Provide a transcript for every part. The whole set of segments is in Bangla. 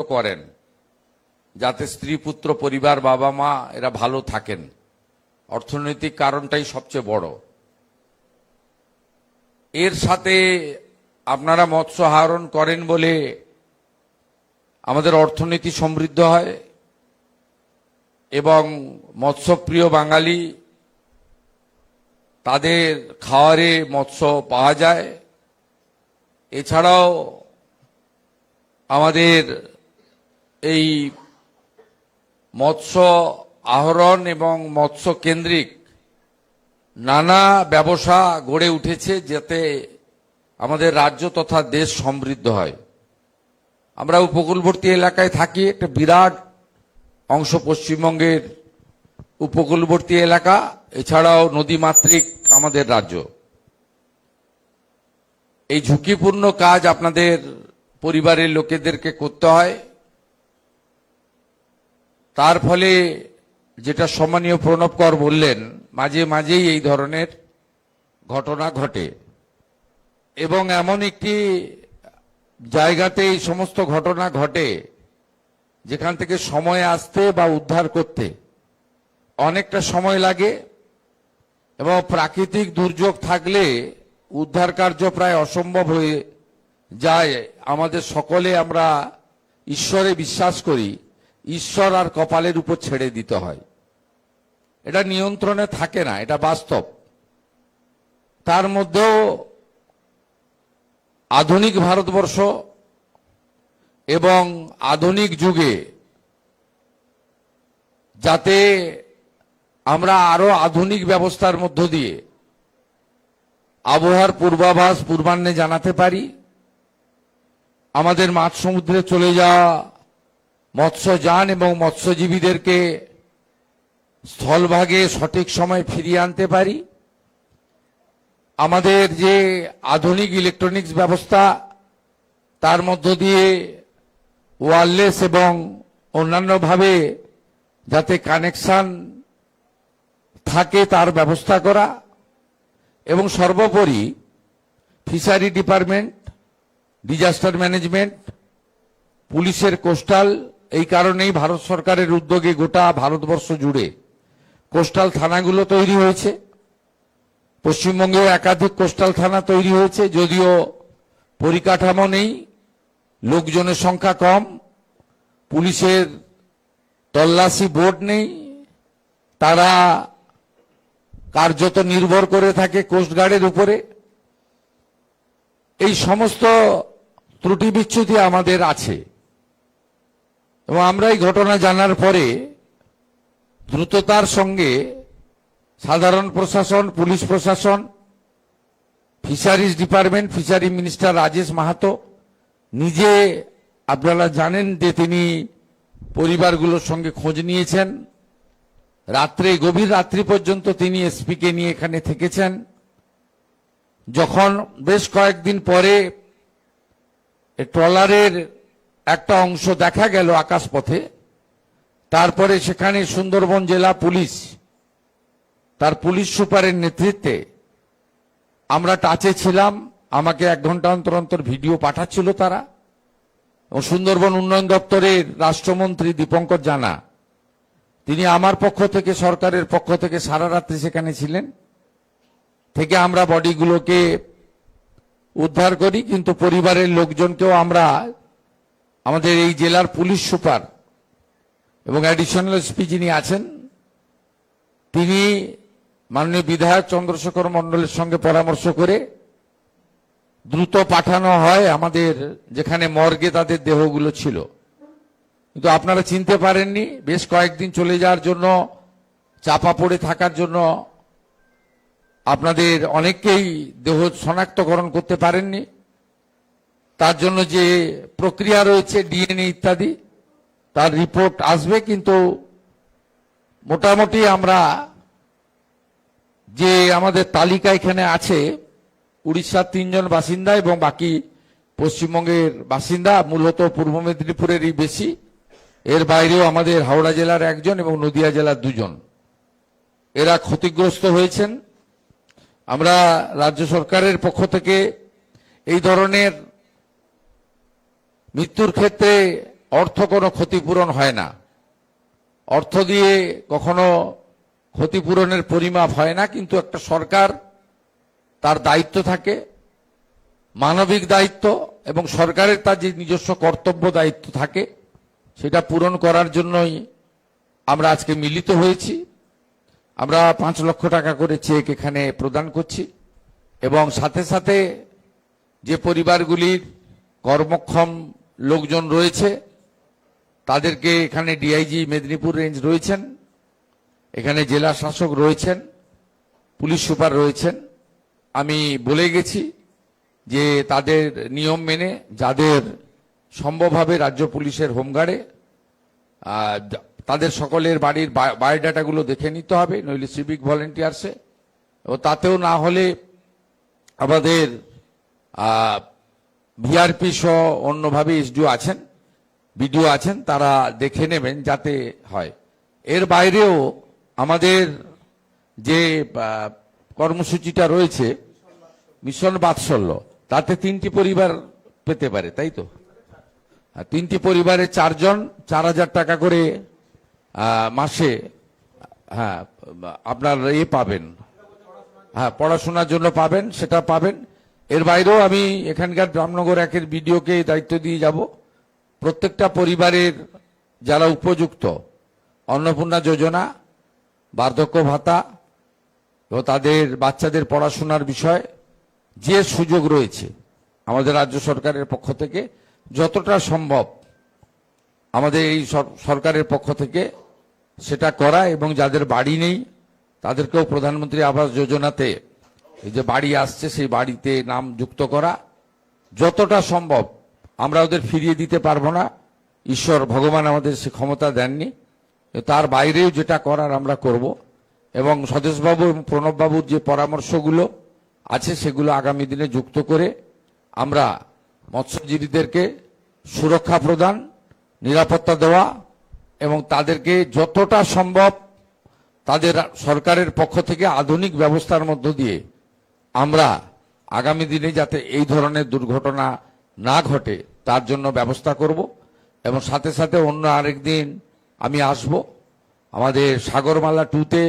করেন যাতে স্ত্রী পুত্র পরিবার বাবা মা এরা ভালো থাকেন। অর্থনৈতিক কারণটাই সবচেয়ে বড়। এর সাথে আপনারা মৎস্য আহরণ করেন বলে আমাদের অর্থনীতি সমৃদ্ধ হয় এবং মৎস্যপ্রিয় বাঙালি তাদের খাওয়ারে মৎস্য পাওয়া যায়। এছাড়াও আমাদের এই মৎস্য আহরণ এবং মৎস্য কেন্দ্রিক নানা ব্যবসা গড়ে উঠেছে যাতে আমাদের রাজ্য তথা দেশ সমৃদ্ধ হয়। আমরা উপকূলবর্তী এলাকায় থাকি, একটা বিরাট অংশ পশ্চিমবঙ্গের উপকূলবর্তী এলাকা, এছাড়াও নদীমাতৃক আমাদের রাজ্য। এই ঝুঁকিপূর্ণ কাজ আপনাদের পরিবারের লোকেদেরকে করতে হয়। তার ফলে যেটা সম্মানীয় প্রণব কর বললেন, মাঝে মাঝেই এই ধরনের ঘটনা ঘটে এবং এমন একটি জায়গাতে এই সমস্ত ঘটনা ঘটে যেখান থেকে সময় আসতে বা উদ্ধার করতে অনেকটা সময় লাগে এবং প্রাকৃতিক দুর্যোগ থাকলে উদ্ধার কার্য প্রায় অসম্ভব হয়ে যায়। আমাদের সকলে আমরা ঈশ্বরে বিশ্বাস করি, ঈশ্বর আর কপালের উপর ছেড়ে দিতে হয়। এটা নিয়ন্ত্রণে থাকে না, এটা বাস্তব। তার মধ্যেও আধুনিক ভারতবর্ষ এবং আধুনিক যুগে যাতে আমরা আরো আধুনিক ব্যবস্থার মধ্য দিয়ে আবহাওয়ার পূর্বাভাস পূর্বাহ্নে জানাতে পারি, আমাদের মাঝ সমুদ্রে চলে যাওয়া মৎস্যযান এবং মৎস্যজীবীদেরকে স্থলভাগে সঠিক সময় ফিরিয়ে আনতে পারি, আমাদের যে আধুনিক ইলেকট্রনিক্স ব্যবস্থা তার মধ্য দিয়ে ওয়্যারলেস এবং অন্যান্যভাবে যাতে কানেকশন থাকে তার ব্যবস্থা করা, এবং সর্বোপরি ফিশারি ডিপার্টমেন্ট, ডিজাস্টার ম্যানেজমেন্ট, পুলিশের কোস্টাল, এই কারণেই ভারত সরকারের উদ্যোগে গোটা ভারতবর্ষ জুড়ে কোস্টাল থানাগুলো তৈরি হয়েছে। পশ্চিমবঙ্গেও একাধিক কোস্টাল থানা তৈরি হয়েছে, যদিও পরিকাঠামো নেই, লোকজনের সংখ্যা কম, পুলিশের তল্লাশি বোর্ড নেই, তারা কার্যত নির্ভর করে থাকে কোস্টগার্ডের উপরে। এই সমস্ত ত্রুটি বিচ্যুতি আমাদের আছে এবং আমরা এই ঘটনা জানার পরে দ্রুততার সঙ্গে সাধারণ প্রশাসন, পুলিশ প্রশাসন, fisheries department, fishery minister Rajesh Mahato নিজে, আপনারা জানেন যে তিনি পরিবারগুলোর সঙ্গে খোঁজ নিয়েছেন, রাত্রে গভীর রাত্রি পর্যন্ত তিনি এসপিকে নিয়ে এখানে থেকেছেন। যখন বেশ কয়েকদিন পরে ট্রলারের একটা অংশ দেখা গেল আকাশপথে, তারপরে সেখানে সুন্দরবন জেলা পুলিশ তার পুলিশ সুপারের নেতৃত্বে আমরা টাচে ছিলাম। আমাকে 1 ঘন্টা অন্তর অন্তর ভিডিও পাঠাচ্ছিল তারা, এবং সুন্দরবন উন্নয়ন দপ্তরের রাষ্ট্রমন্ত্রী দীপঙ্কর জানা, তিনি আমার পক্ষ থেকে, সরকারের পক্ষ থেকে সারা রাত্রি সেখানে ছিলেন, থেকে আমরা বডিগুলোকে উদ্ধার করি। কিন্তু পরিবারের লোকজনকেও আমরা, আমাদের এই জেলার পুলিশ সুপার এবং অ্যাডিশনাল এসপি যিনি আছেন, তিনি মাননীয় বিধায়ক চন্দ্রশেখর মণ্ডলের সঙ্গে পরামর্শ করে দ্রুত পাঠানো হয় আমাদের যেখানে মর্গে তাদের দেহগুলো ছিল। কিন্তু আপনারা চিনতে পারেননি, বেশ কয়েকদিন চলে যাওয়ার জন্য, চাপা পড়ে থাকার জন্য আপনাদের অনেককেই দেহ শনাক্তকরণ করতে পারেননি। তার জন্য যে প্রক্রিয়া রয়েছে ডিএনএ ইত্যাদি, তার রিপোর্ট আসবে, কিন্তু মোটামুটি আমরা যে আমাদের তালিকা এখানে আছে, উড়িষ্যার 3 জন বাসিন্দা এবং বাকি পশ্চিমবঙ্গের বাসিন্দা, মূলত পূর্ব মেদিনীপুরেরই বেশি। এর বাইরেও আমাদের হাওড়া জেলার 1 জন এবং নদিয়া জেলার 2 জন, এরা ক্ষতিগ্রস্ত হয়েছেন। আমরা রাজ্য সরকারের পক্ষ থেকে এই ধরনের মৃত্যুর ক্ষেত্রে অর্থ কোনো ক্ষতিপূরণ হয় না, অর্থ দিয়ে কখনো ক্ষতিপূরণের পরিমাপ হয় না, কিন্তু একটা সরকার তার দায়িত্ব থাকে, মানবিক দায়িত্ব, এবং সরকারের তার যে নিজস্ব কর্তব্য দায়িত্ব থাকে সেটা পূরণ করার জন্যই আমরা আজকে মিলিত হয়েছি। আমরা 5 লক্ষ টাকা করে চেক এখানে প্রদান করছি, এবং সাথে সাথে যে পরিবারগুলির কর্মক্ষম লোকজন রয়েছে তাদেরকে, এখানে ডিআইজি মেদিনীপুর রেঞ্জ রয়েছেন, এখানে জেলা শাসক রয়েছেন, পুলিশ সুপার রয়েছেন, আমি বলে গেছি যে তাদের নিয়ম মেনে যাদের সম্ভব হবে রাজ্য পুলিশের হোমগার্ডে তাদের সকলের বাড়ির বায়োডাটাগুলো দেখে নিতে হবে, নইলে সিভিক ভলেন্টিয়ার্সে, ও তাতেও না হলে আমাদের ভিআরপি সহ অন্যভাবে এসডিও আছেন, বিডিও আছেন, তারা দেখে নেবেন যাতে হয়। এর বাইরেও আমাদের যে কর্মসূচিটা রয়েছে মিশন বাৎসল্য, তাতে 3টি পরিবার পেতে পারে, তাই তো? 3টি পরিবারে 4 জন 4,000 টাকা করে মাসে, হ্যাঁ, আপনার পাবেন, হ্যাঁ, পড়াশোনার জন্য পাবেন, সেটা পাবেন। এর বাইরেও আমি এখানকার রামনগর 1-এর বিডিওকে দায়িত্ব দিয়ে যাব, প্রত্যেকটা পরিবারের যারা উপযুক্ত অন্নপূর্ণা যোজনা, বার্ধক্য ভাতা ও তাদের বাচ্চাদের পড়াশোনার বিষয় যে সুযোগ রয়েছে আমাদের রাজ্য সরকারের পক্ষ থেকে যতটা সম্ভব আমাদের এই সরকারের পক্ষ থেকে সেটা করা, এবং যাদের বাড়ি নেই তাদেরকেও প্রধানমন্ত্রী আবাস যোজনাতে এই যে বাড়ি আসছে সেই বাড়িতে নাম যুক্ত করা, যতটা সম্ভব। আমরা ওদের ফিরিয়ে দিতে পারবো না, ঈশ্বর ভগবান আমাদের সে ক্ষমতা দেননি, তার বাইরেও যেটা করার আমরা করব। এবং স্বদেশবাবু এবং প্রণববাবুর যে পরামর্শগুলো আছে সেগুলো আগামী দিনে যুক্ত করে আমরা মৎস্যজীবীদেরকে সুরক্ষা প্রদান, নিরাপত্তা দেওয়া, এবং তাদেরকে যতটা সম্ভব তাদের সরকারের পক্ষ থেকে আধুনিক ব্যবস্থার মধ্য দিয়ে আমরা আগামী দিনে যাতে এই ধরনের দুর্ঘটনা না ঘটে তার জন্য ব্যবস্থা করব। এবং সাথে সাথে অন্য আরেকদিন আমি আসব, আমাদের সাগরমালা 2-তে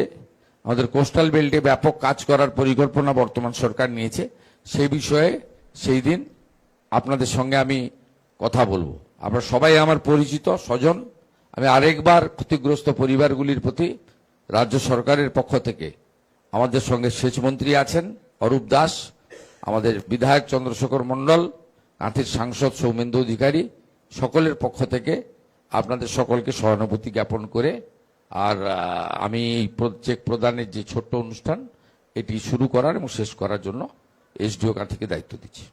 আমাদের কোস্টাল বেল্টে ব্যাপক কাজ করার পরিকল্পনা বর্তমান সরকার নিয়েছে, সেই বিষয়ে সেই দিন আপনাদের সঙ্গে আমি কথা বলবো। আপনারা সবাই আমার পরিচিত স্বজন। আমি আরেকবার ক্ষতিগ্রস্ত পরিবারগুলির প্রতি রাজ্য সরকারের পক্ষ থেকে, আমাদের সঙ্গে সেচমন্ত্রী আছেন অরূপ দাস, আমাদের বিধায়ক চন্দ্রশেখর মণ্ডল, কাঁথির সাংসদ সৌমেন্দু অধিকারী, সকলের পক্ষ থেকে আপনাদের সকলকে সহানুভূতি জ্ঞাপন করে, আর আমি চেক প্রদানের যে ছোট্ট অনুষ্ঠান এটি শুরু করার এবং শেষ করার জন্য এসডিও কাঁথিকে দায়িত্ব দিচ্ছি।